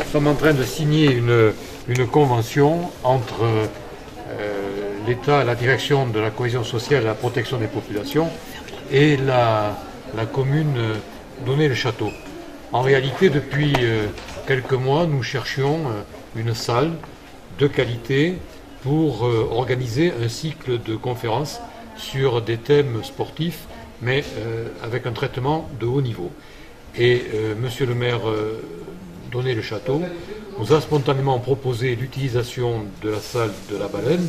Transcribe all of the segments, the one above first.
sommes en train de signer une convention entre l'État, la direction de la cohésion sociale et la protection des populations et la commune d'Onet-le-Château. En réalité, depuis quelques mois, nous cherchions une salle de qualité pour organiser un cycle de conférences sur des thèmes sportifs, mais avec un traitement de haut niveau. Et monsieur le maire d'Onet-le-Château nous a spontanément proposé l'utilisation de la salle de la Baleine,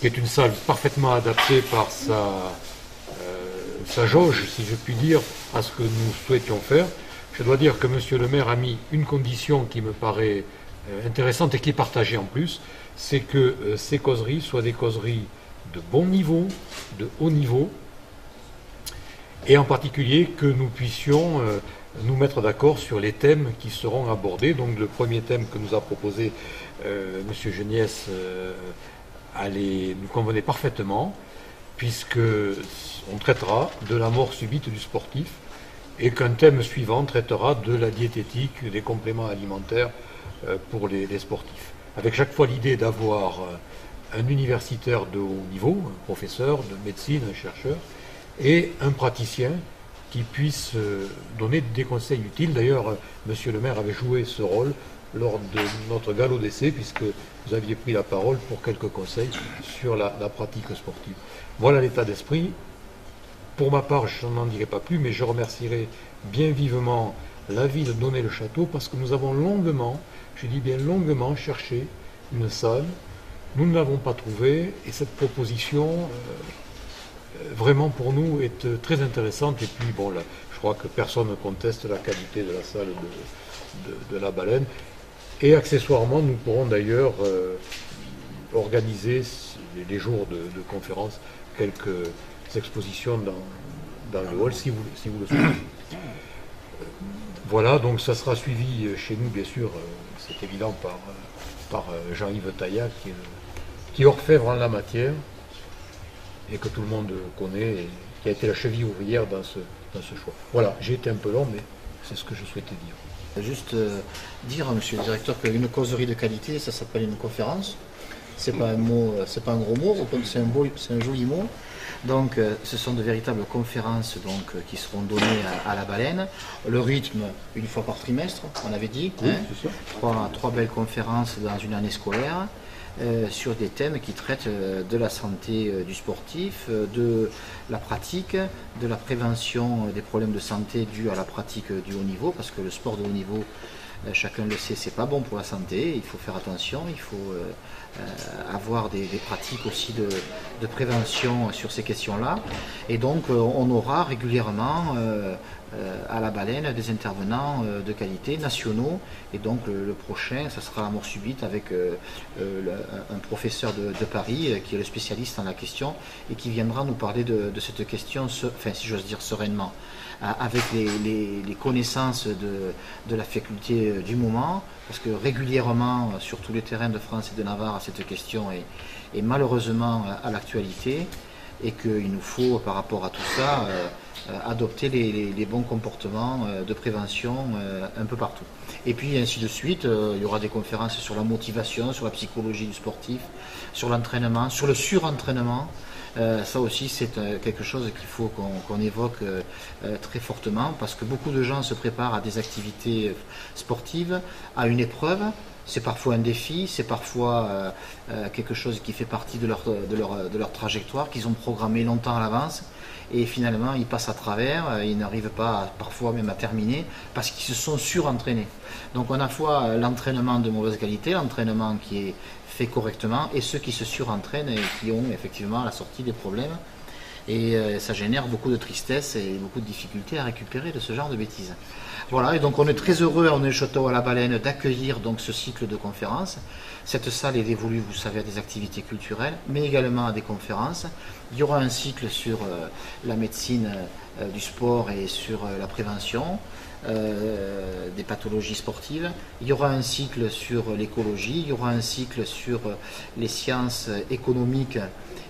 qui est une salle parfaitement adaptée par sa jauge, si je puis dire, à ce que nous souhaitions faire. Je dois dire que monsieur le maire a mis une condition qui me paraît intéressante et qui est partagée en plus, c'est que ces causeries soient des causeries de bon niveau, de haut niveau, et en particulier que nous puissions nous mettre d'accord sur les thèmes qui seront abordés. Donc le premier thème que nous a proposé M. Geniès nous convenait parfaitement, puisque on traitera de la mort subite du sportif et qu'un thème suivant traitera de la diététique, des compléments alimentaires pour les sportifs. Avec chaque fois l'idée d'avoir un universitaire de haut niveau, un professeur de médecine, un chercheur, et un praticien qui puisse donner des conseils utiles. D'ailleurs, monsieur le maire avait joué ce rôle lors de notre galop d'essai, puisque vous aviez pris la parole pour quelques conseils sur la pratique sportive. Voilà l'état d'esprit. Pour ma part, je n'en dirai pas plus, mais je remercierai bien vivement la ville d'Onet-le-Château, parce que nous avons longuement, je dis bien longuement, cherché une salle. Nous ne l'avons pas trouvée, et cette proposition vraiment pour nous est très intéressante. Et puis bon, là, je crois que personne ne conteste la qualité de la salle de la Baleine. Et accessoirement, nous pourrons d'ailleurs organiser les jours de conférence quelques expositions dans le hall, si vous le souhaitez. Voilà, donc ça sera suivi chez nous, bien sûr, c'est évident, par Jean-Yves Taillat, qui est orfèvre en la matière, et que tout le monde connaît, et qui a été la cheville ouvrière dans ce choix. Voilà, j'ai été un peu long, mais c'est ce que je souhaitais dire. Juste dire, monsieur le directeur, qu'une causerie de qualité, ça s'appelle une conférence. C'est pas un mot, c'est pas un gros mot, c'est un joli mot. Donc, ce sont de véritables conférences qui seront données à la Baleine. Le rythme, une fois par trimestre, on avait dit. Oui, hein, c'est ça. trois belles conférences dans une année scolaire. Sur des thèmes qui traitent de la santé du sportif, de la pratique, de la prévention des problèmes de santé dus à la pratique du haut niveau, parce que le sport de haut niveau, chacun le sait, c'est pas bon pour la santé, il faut faire attention, il faut avoir des pratiques aussi de prévention sur ces questions-là. Et donc on aura régulièrement à la Baleine des intervenants de qualité nationaux, et donc le prochain, ça sera la mort subite avec un professeur de Paris qui est le spécialiste en la question et qui viendra nous parler de cette question, enfin si j'ose dire sereinement, avec les connaissances de la faculté du moment, parce que régulièrement sur tous les terrains de France et de Navarre cette question est malheureusement à l'actualité, et qu'il nous faut par rapport à tout ça adopter les bons comportements de prévention un peu partout. Et puis ainsi de suite, il y aura des conférences sur la motivation, sur la psychologie du sportif, sur l'entraînement, sur le surentraînement. Ça aussi c'est quelque chose qu'il faut qu'on évoque très fortement, parce que beaucoup de gens se préparent à des activités sportives, à une épreuve. C'est parfois un défi, c'est parfois quelque chose qui fait partie de leur trajectoire, qu'ils ont programmé longtemps à l'avance, et finalement ils passent à travers, ils n'arrivent pas parfois même à terminer parce qu'ils se sont surentraînés. Donc on a à la fois l'entraînement de mauvaise qualité, l'entraînement qui est fait correctement, et ceux qui se surentraînent et qui ont effectivement à la sortie des problèmes. Et ça génère beaucoup de tristesse et beaucoup de difficultés à récupérer de ce genre de bêtises. Voilà, et donc on est très heureux, on est Château à la Baleine, d'accueillir donc ce cycle de conférences. Cette salle est dévolue, vous savez, à des activités culturelles, mais également à des conférences. Il y aura un cycle sur la médecine du sport et sur la prévention des pathologies sportives. Il y aura un cycle sur l'écologie, il y aura un cycle sur les sciences économiques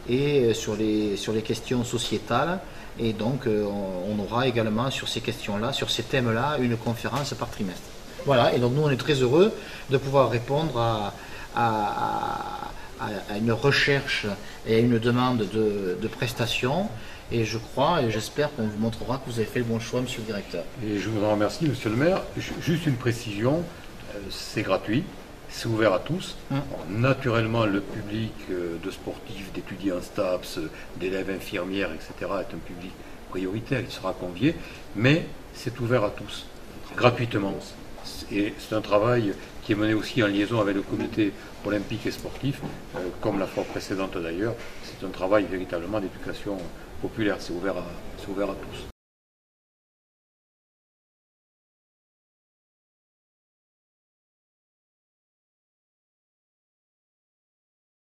et sur les questions sociétales. Et donc on aura également sur ces questions-là, sur ces thèmes-là, une conférence par trimestre. Voilà, et donc nous on est très heureux de pouvoir répondre à une recherche et à une demande de prestations. Et je crois et j'espère qu'on vous montrera que vous avez fait le bon choix, monsieur le directeur. Et je vous en remercie, monsieur le maire. Juste une précision, c'est gratuit, c'est ouvert à tous. Naturellement, le public de sportifs, d'étudiants STAPS, d'élèves infirmières, etc. est un public prioritaire, il sera convié, mais c'est ouvert à tous, gratuitement. Et c'est un travail qui est mené aussi en liaison avec le comité olympique et sportif, comme la fois précédente d'ailleurs. C'est un travail véritablement d'éducation populaire, c'est ouvert à tous.